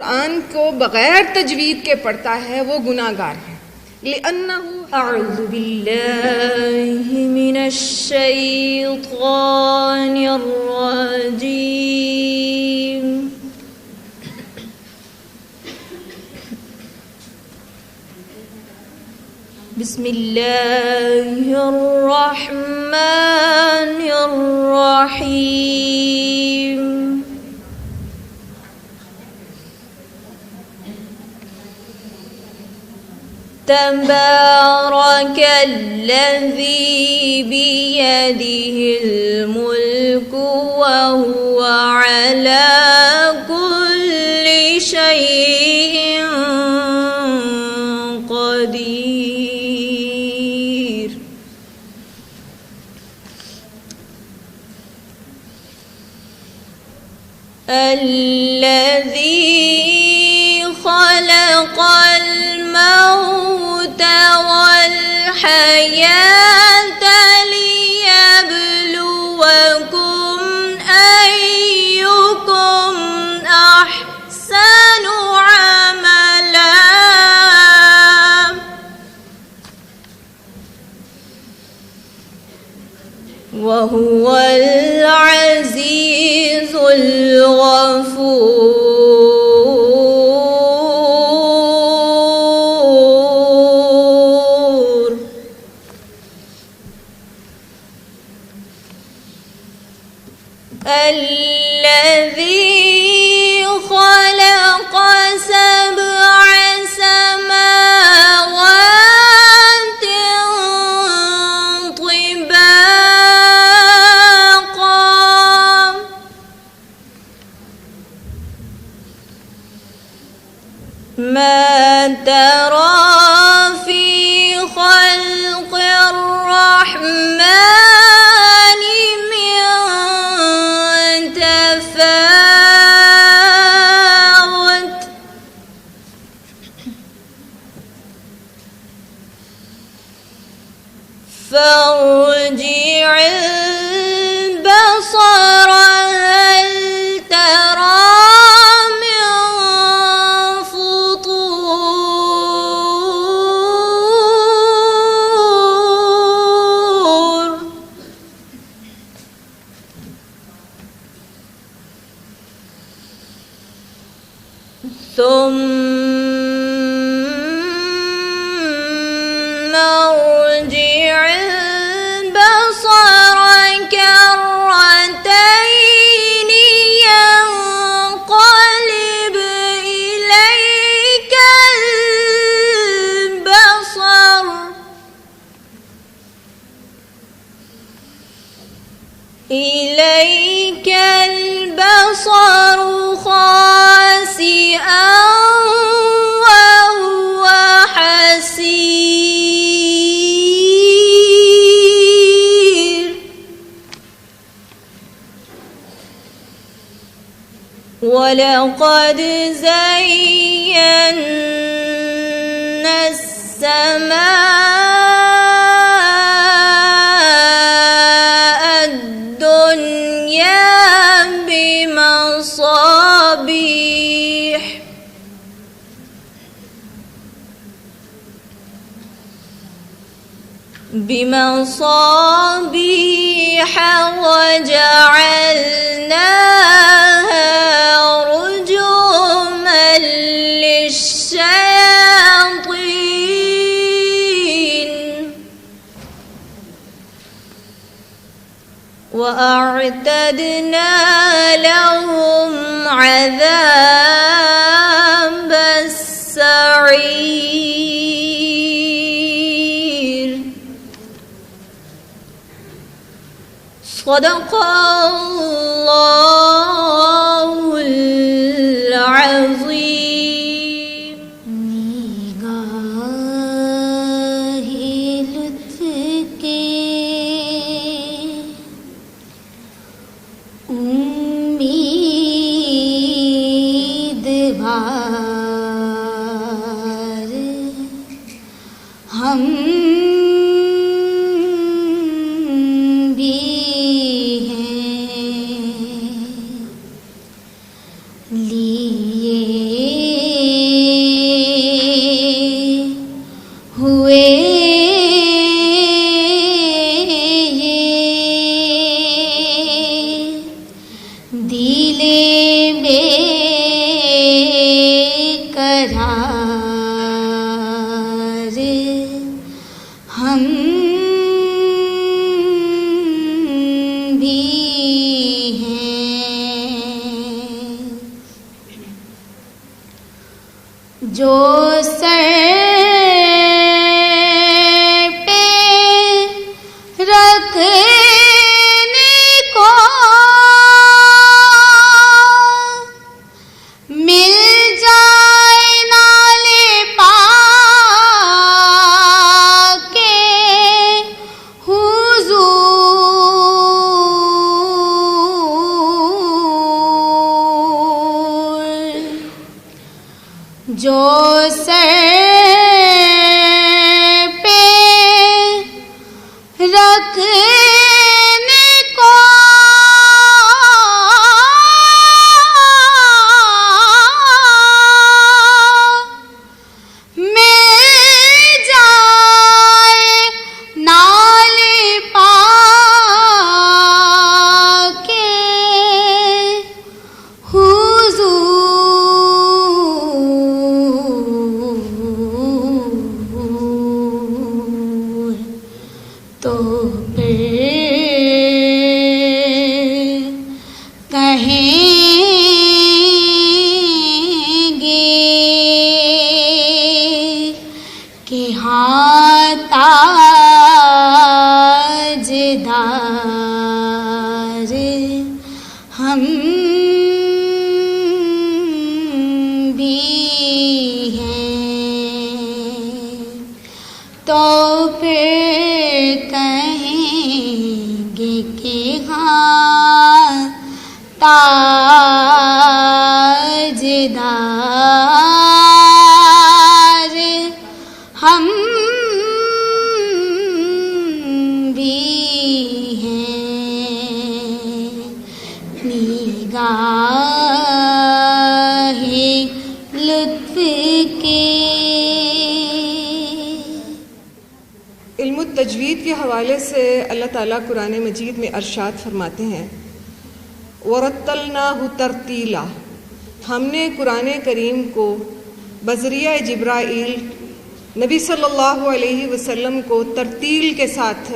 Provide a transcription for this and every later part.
قرآن کو بغیر تجوید کے پڑھتا ہے وہ گناہ گار ہے. لِأَنَّهُ اعوذ باللہ من الشیطان الرجیم. بسم اللہ الرحمن الرحیم. تبارک الذی بیدہ الملک وہو علی کل شیء قدیر. الذی خلق الموت والحیاة لیبلوکم ایکم احسن عملا وهو العزیز الغفور. الذي خلق سبع سماوات طباقا ما ترى في خلق الرحمن من تفاوت فارجع البصر هل ترى من فطور. ثم ارجع البصر كرتين ينقلب إليك البصر خاسئا وهو حسير. ولقد زينا السماء الدنيا بمصابيح وجعلناها رجوما للشياطين وأعتدنا لهم عذاب السعير. صدق اللہ العظیم. نگاہ لطف کے امیدوار ہم بھی ہیں لیے دھار ہم بھی ہیں، جو سر پہ رکھنے کو مل جائے نالے پاک کے حضور، جو سر پہ رکھنے کو مل جائے نالے پاک کے حضور، تو پھر کہیں گے کہ ہاں تاجدار ہم بھی ہیں، تو پھر کہیں گے کہ ہاں تاجدار ہم بھی ہیں، نگاہ لطف کے۔ علم التجوید کے حوالے سے اللہ تعالیٰ قرآن مجید میں ارشاد فرماتے ہیں، وَرَتَّلْنَاهُ تَرْتِيلًا، ہم نے قرآن کریم کو بذریعہ جبرائیل نبی صلی اللہ علیہ وسلم کو ترتیل کے ساتھ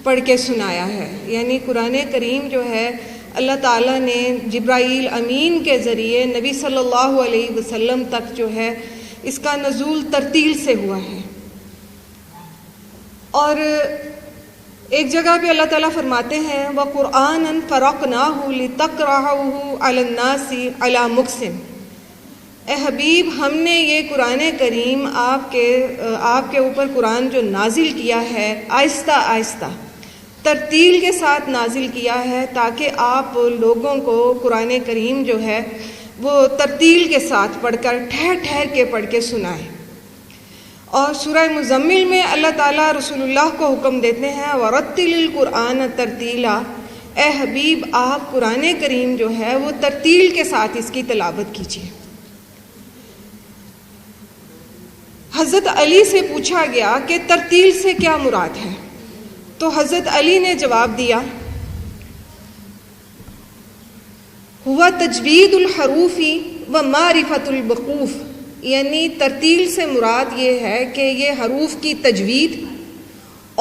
پڑھ کے سنایا ہے۔ یعنی قرآن کریم جو ہے اللہ تعالیٰ نے جبرائیل امین کے ذریعے نبی صلی اللہ علیہ وسلم تک جو ہے اس کا نزول ترتیل سے ہوا ہے۔ اور ایک جگہ پہ اللہ تعالیٰ فرماتے ہیں وَقُرْآنًا فَرَقْنَاهُ لِتَقْرَأَهُ عَلَى النَّاسِ عَلَى مُقْسِمٍ، اے حبیب ہم نے یہ قرآن کریم آپ کے اوپر قرآن جو نازل کیا ہے آہستہ آہستہ ترتیل کے ساتھ نازل کیا ہے، تاکہ آپ لوگوں کو قرآن کریم جو ہے وہ ترتیل کے ساتھ پڑھ کر ٹھہر ٹھہر کے پڑھ کے سنائیں۔ اور سورہ مزمل میں اللہ تعالیٰ رسول اللہ کو حکم دیتے ہیں وَرَتِّلِ الْقُرْآنَ تَرْتِيلًا، اے حبیب آپ قرآن کریم جو ہے وہ ترتیل کے ساتھ اس کی تلاوت کیجیے۔ حضرت علی سے پوچھا گیا کہ ترتیل سے کیا مراد ہے، تو حضرت علی نے جواب دیا ہوا تجوید الحروف و معرفت الوقوف، یعنی ترتیل سے مراد یہ ہے کہ یہ حروف کی تجوید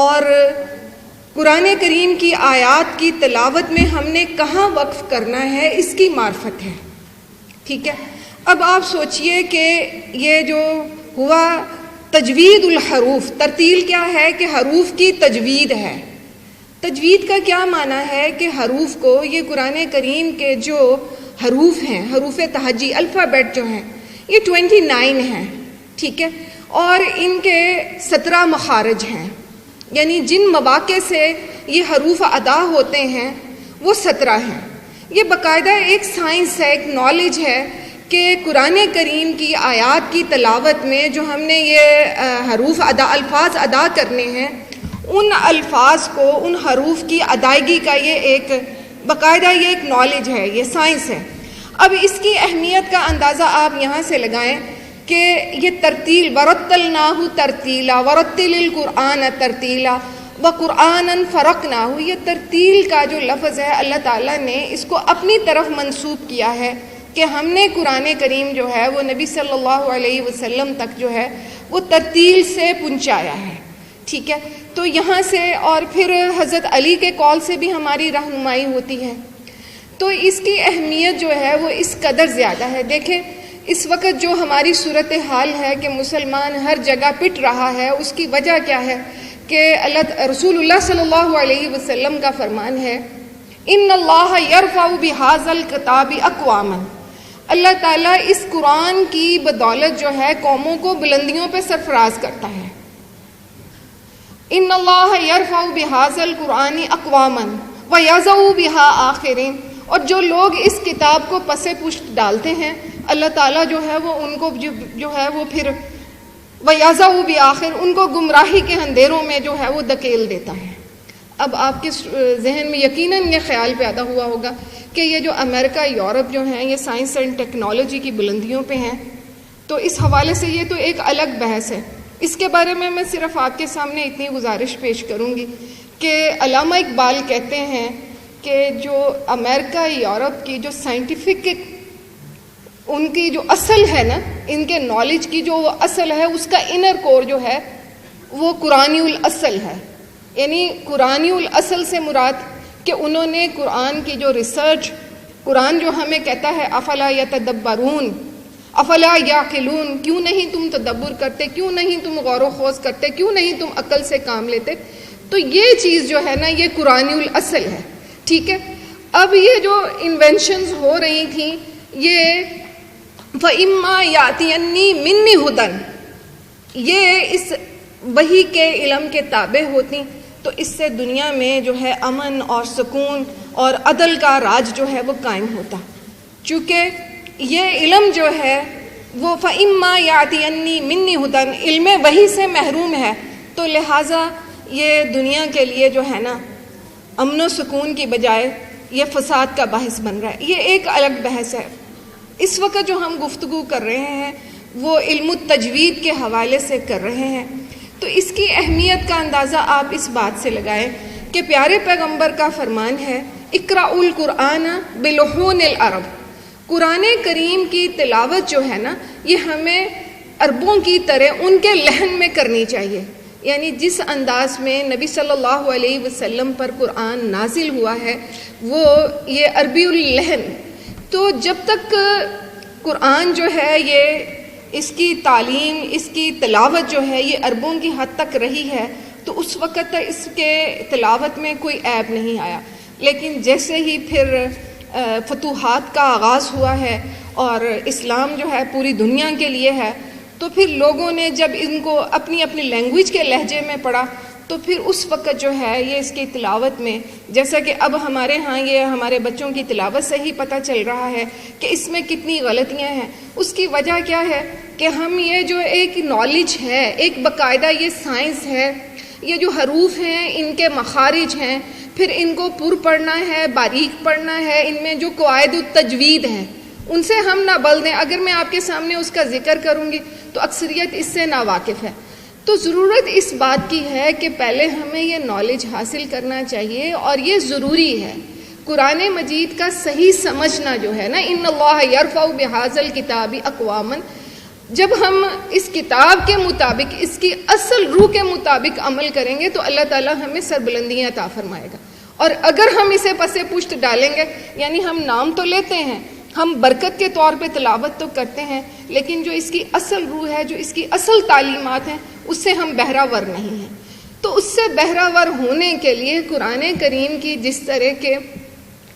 اور قرآن کریم کی آیات کی تلاوت میں ہم نے کہاں وقف کرنا ہے اس کی معرفت ہے۔ ٹھیک ہے، اب آپ سوچئے کہ یہ جو ہوا تجوید الحروف، ترتیل کیا ہے کہ حروف کی تجوید ہے۔ تجوید کا کیا معنی ہے کہ حروف کو، یہ قرآن کریم کے جو حروف ہیں، حروف تہجی الفابیٹ جو ہیں یہ 29 ہیں، ٹھیک ہے، اور ان کے 17 مخارج ہیں، یعنی جن مواقع سے یہ حروف ادا ہوتے ہیں وہ 17 ہیں۔ یہ باقاعدہ ایک سائنس ہے، ایک نالج ہے کہ قرآن کریم کی آیات کی تلاوت میں جو ہم نے یہ الفاظ ادا کرنے ہیں، ان الفاظ کو، ان حروف کی ادائیگی کا یہ ایک باقاعدہ یہ ایک نالج ہے، یہ سائنس ہے۔ اب اس کی اہمیت کا اندازہ آپ یہاں سے لگائیں کہ یہ ترتیل وَرَتَّلْنَاهُ تَرْتِيلًا وَرَتِّلِ الْقُرْآنَ تَرْتِيلًا وَقُرْآنًا فَرَقْنَاهُ، یہ ترتیل کا جو لفظ ہے اللہ تعالیٰ نے اس کو اپنی طرف منسوب کیا ہے کہ ہم نے قرآن کریم جو ہے وہ نبی صلی اللہ علیہ وسلم تک جو ہے وہ ترتیل سے پہنچایا ہے، ٹھیک ہے. تو یہاں سے اور پھر حضرت علی کے قول سے بھی ہماری رہنمائی ہوتی ہے. تو اس کی اہمیت جو ہے وہ اس قدر زیادہ ہے. دیکھیں اس وقت جو ہماری صورتحال ہے کہ مسلمان ہر جگہ پٹ رہا ہے، اس کی وجہ کیا ہے کہ رسول اللہ صلی اللہ علیہ وسلم کا فرمان ہے ان اللہ یرفع بہذا الکتاب اقواما، اللہ تعالیٰ اس قرآن کی بدولت جو ہے قوموں کو بلندیوں پہ سرفراز کرتا ہے. ان اللہ یرفع بہذا القرآن اقواما ویضع بہا آخرین، اور جو لوگ اس کتاب کو پس پشت ڈالتے ہیں اللہ تعالیٰ جو ہے وہ ان کو جو ہے وہ پھر ویضع بآخر ان کو گمراہی کے اندھیروں میں جو ہے وہ دھکیل دیتا ہے. اب آپ کے ذہن میں یقیناً یہ خیال پیدا ہوا ہوگا کہ یہ جو امریکہ یورپ جو ہیں یہ سائنس اینڈ ٹیکنالوجی کی بلندیوں پہ ہیں، تو اس حوالے سے یہ تو ایک الگ بحث ہے. اس کے بارے میں صرف آپ کے سامنے اتنی گزارش پیش کروں گی کہ علامہ اقبال کہتے ہیں کہ جو امریکہ یورپ کی جو سائنٹیفک ان کی جو اصل ہے نا، ان کے نالج کی جو اصل ہے، اس کا انر کور جو ہے وہ قرآنی الاصل ہے. یعنی قرآنی الاصل سے مراد کہ انہوں نے قرآن کی جو ریسرچ، قرآن جو ہمیں کہتا ہے افلا یتدبرون افلا یعقلون، کیوں نہیں تم تدبر کرتے، کیوں نہیں تم غور و خوض کرتے، کیوں نہیں تم عقل سے کام لیتے. تو یہ چیز جو ہے نا یہ قرآنی الاصل ہے، ٹھیک ہے. اب یہ جو انوینشنز ہو رہی تھیں یہ فَإِمَّا يَأْتِيَنِّي مِنِّي هُدًى، یہ اس وحی کے علم کے تابع ہوتی تو اس سے دنیا میں جو ہے امن اور سکون اور عدل کا راج جو ہے وہ قائم ہوتا. چونکہ یہ علم جو ہے وہ فَإِمَّا يَأْتِيَنِّي مِنِّي هُدًى علم وحی سے محروم ہے، تو لہٰذا یہ دنیا کے لیے جو ہے نا امن و سکون کی بجائے یہ فساد کا باعث بن رہا ہے. یہ ایک الگ بحث ہے. اس وقت جو ہم گفتگو کر رہے ہیں وہ علم التجوید کے حوالے سے کر رہے ہیں. تو اس کی اہمیت کا اندازہ آپ اس بات سے لگائیں کہ پیارے پیغمبر کا فرمان ہے اقرأوا القرآن بلحون العرب، قرآن کریم کی تلاوت جو ہے نا یہ ہمیں عربوں کی طرح ان کے لہن میں کرنی چاہیے. یعنی جس انداز میں نبی صلی اللہ علیہ وسلم پر قرآن نازل ہوا ہے وہ یہ عربی اللہن. تو جب تک قرآن جو ہے یہ اس کی تعلیم، اس کی تلاوت جو ہے یہ عربوں کی حد تک رہی ہے تو اس وقت تک اس کے تلاوت میں کوئی عیب نہیں آیا. لیکن جیسے ہی پھر فتوحات کا آغاز ہوا ہے اور اسلام جو ہے پوری دنیا کے لیے ہے، تو پھر لوگوں نے جب ان کو اپنی اپنی لینگویج کے لہجے میں پڑھا تو پھر اس وقت جو ہے یہ اس کی تلاوت میں، جیسا کہ اب ہمارے ہاں یہ ہمارے بچوں کی تلاوت سے ہی پتہ چل رہا ہے کہ اس میں کتنی غلطیاں ہیں. اس کی وجہ کیا ہے کہ ہم یہ جو ایک نالج ہے، ایک باقاعدہ یہ سائنس ہے، یہ جو حروف ہیں ان کے مخارج ہیں، پھر ان کو پر پڑھنا ہے، باریک پڑھنا ہے، ان میں جو قواعد التجوید ہیں ان سے ہم نہ بلد ہیں. اگر میں آپ کے سامنے اس کا ذکر کروں گی تو اکثریت اس سے ناواقف ہے. تو ضرورت اس بات کی ہے کہ پہلے ہمیں یہ نالج حاصل کرنا چاہیے اور یہ ضروری ہے. قرآن مجید کا صحیح سمجھنا جو ہے نا ان اللہ یرفع بہذا الکتاب اقواما، جب ہم اس کتاب کے مطابق، اس کی اصل روح کے مطابق عمل کریں گے تو اللہ تعالیٰ ہمیں سربلندیاں عطا فرمائے گا. اور اگر ہم اسے پس پشت ڈالیں گے، یعنی ہم نام تو لیتے ہیں، ہم برکت کے طور پہ تلاوت تو کرتے ہیں، لیکن جو اس کی اصل روح ہے، جو اس کی اصل تعلیمات ہیں، اس سے ہم بہراور نہیں ہیں. تو اس سے بہراور ہونے کے لیے قرآن کریم کی جس طرح کے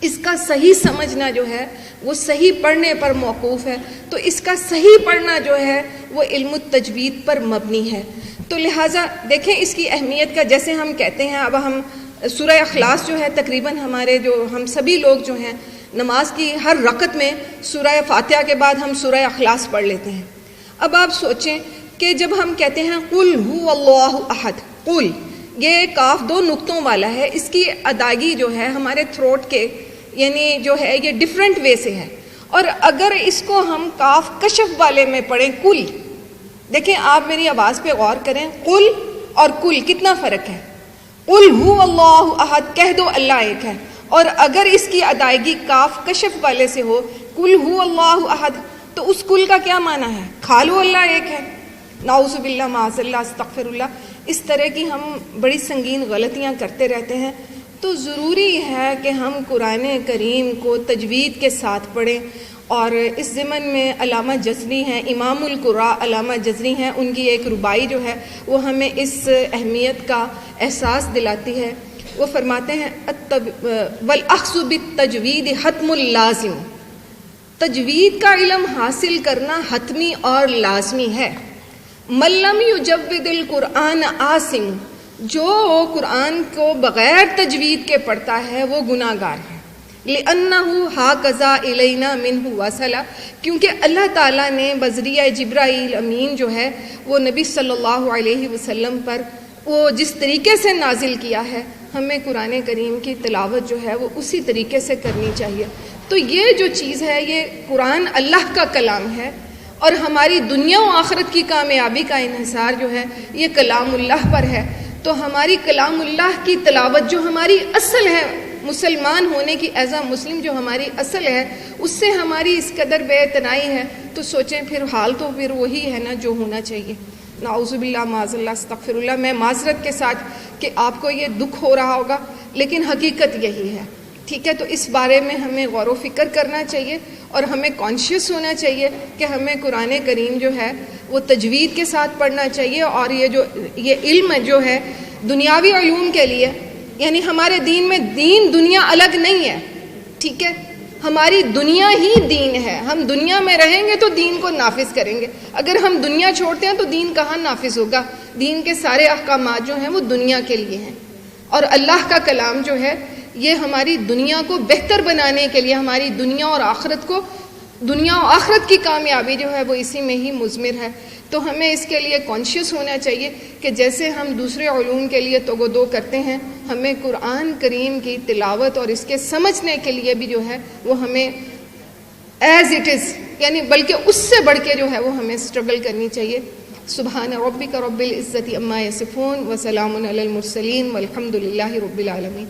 اس کا صحیح سمجھنا جو ہے وہ صحیح پڑھنے پر موقوف ہے، تو اس کا صحیح پڑھنا جو ہے وہ علم التجوید پر مبنی ہے. تو لہٰذا دیکھیں اس کی اہمیت کا، جیسے ہم کہتے ہیں اب ہم سورہ اخلاص جو ہے تقریباً ہمارے جو ہم سبھی لوگ جو ہیں نماز کی ہر رکعت میں سورہ فاتحہ کے بعد ہم سورہ اخلاص پڑھ لیتے ہیں. اب آپ سوچیں کہ جب ہم کہتے ہیں قل هو اللہ احد، قل یہ کاف دو نقطوں والا ہے، اس کی ادائیگی جو ہے ہمارے تھروٹ کے یعنی جو ہے یہ ڈیفرنٹ وے سے ہے. اور اگر اس کو ہم کاف کشف والے میں پڑھیں کل، دیکھیں آپ میری آواز پہ غور کریں، قل اور کل کتنا فرق ہے. قل هو اللہ احد کہہ دو اللہ ایک ہے، اور اگر اس کی ادائیگی کاف کشف والے سے ہو کل ہو اللہ احد، تو اس کل کا کیا معنی ہے؟ کھا لو اللہ ایک ہے، نعوذ باللہ معاذ اللہ استغفر اللہ۔ اس طرح کی ہم بڑی سنگین غلطیاں کرتے رہتے ہیں، تو ضروری ہے کہ ہم قرآن کریم کو تجوید کے ساتھ پڑھیں۔ اور اس ضمن میں علامہ جزری ہیں، امام القراء علامہ جزری ہیں، ان کی ایک ربائی جو ہے وہ ہمیں اس اہمیت کا احساس دلاتی ہے۔ وہ فرماتے ہیں وَالْأَخْذُ بِالتَّجْوِيدِ حَتْمٌ لازم، تجوید کا علم حاصل کرنا حتمی اور لازمی ہے۔ مَن لَّمْ يُجَوِّدِ الْقُرْآنَ آثم، جو قرآن کو بغیر تجوید کے پڑھتا ہے وہ گناہ گار ہے۔ لِأَنَّهُ هَكَذَا إِلَيْنَا مِنْهُ وَصَلَ، کیونکہ اللہ تعالیٰ نے بذریعہ جبرائیل امین جو ہے وہ نبی صلی اللہ علیہ وسلم پر وہ جس طریقے سے نازل کیا ہے، ہمیں قرآن کریم کی تلاوت جو ہے وہ اسی طریقے سے کرنی چاہیے۔ تو یہ جو چیز ہے، یہ قرآن اللہ کا کلام ہے، اور ہماری دنیا و آخرت کی کامیابی کا انحصار جو ہے یہ کلام اللہ پر ہے۔ تو ہماری کلام اللہ کی تلاوت جو ہماری اصل ہے، مسلمان ہونے کی ایز اے مسلم جو ہماری اصل ہے، اس سے ہماری اس قدر بے اعتنائی ہے، تو سوچیں پھر حال تو پھر وہی ہے نا جو ہونا چاہیے۔ نعوذ باللہ معاذ اللہ استغفر اللہ۔ میں معذرت کے ساتھ کہ آپ کو یہ دکھ ہو رہا ہوگا، لیکن حقیقت یہی ہے، ٹھیک ہے؟ تو اس بارے میں ہمیں غور و فکر کرنا چاہیے، اور ہمیں کانشیس ہونا چاہیے کہ ہمیں قرآن کریم جو ہے وہ تجوید کے ساتھ پڑھنا چاہیے۔ اور یہ علم جو ہے دنیاوی علوم کے لیے، یعنی ہمارے دین میں دین دنیا الگ نہیں ہے، ٹھیک ہے؟ ہماری دنیا ہی دین ہے۔ ہم دنیا میں رہیں گے تو دین کو نافذ کریں گے، اگر ہم دنیا چھوڑتے ہیں تو دین کہاں نافذ ہوگا؟ دین کے سارے احکامات جو ہیں وہ دنیا کے لیے ہیں، اور اللہ کا کلام جو ہے یہ ہماری دنیا کو بہتر بنانے کے لیے، ہماری دنیا اور آخرت کی کامیابی جو ہے وہ اسی میں ہی مضمر ہے۔ تو ہمیں اس کے لیے کانشیس ہونا چاہیے کہ جیسے ہم دوسرے علوم کے لیے توگ و دو کرتے ہیں، ہمیں قرآن کریم کی تلاوت اور اس کے سمجھنے کے لیے بھی جو ہے وہ ہمیں ایز اٹ از، یعنی بلکہ اس سے بڑھ کے جو ہے وہ ہمیں اسٹرگل کرنی چاہیے۔ سبحان ربک رب العزت عما یصفون وسلام علی المرسلین والحمد للہ رب العالمین۔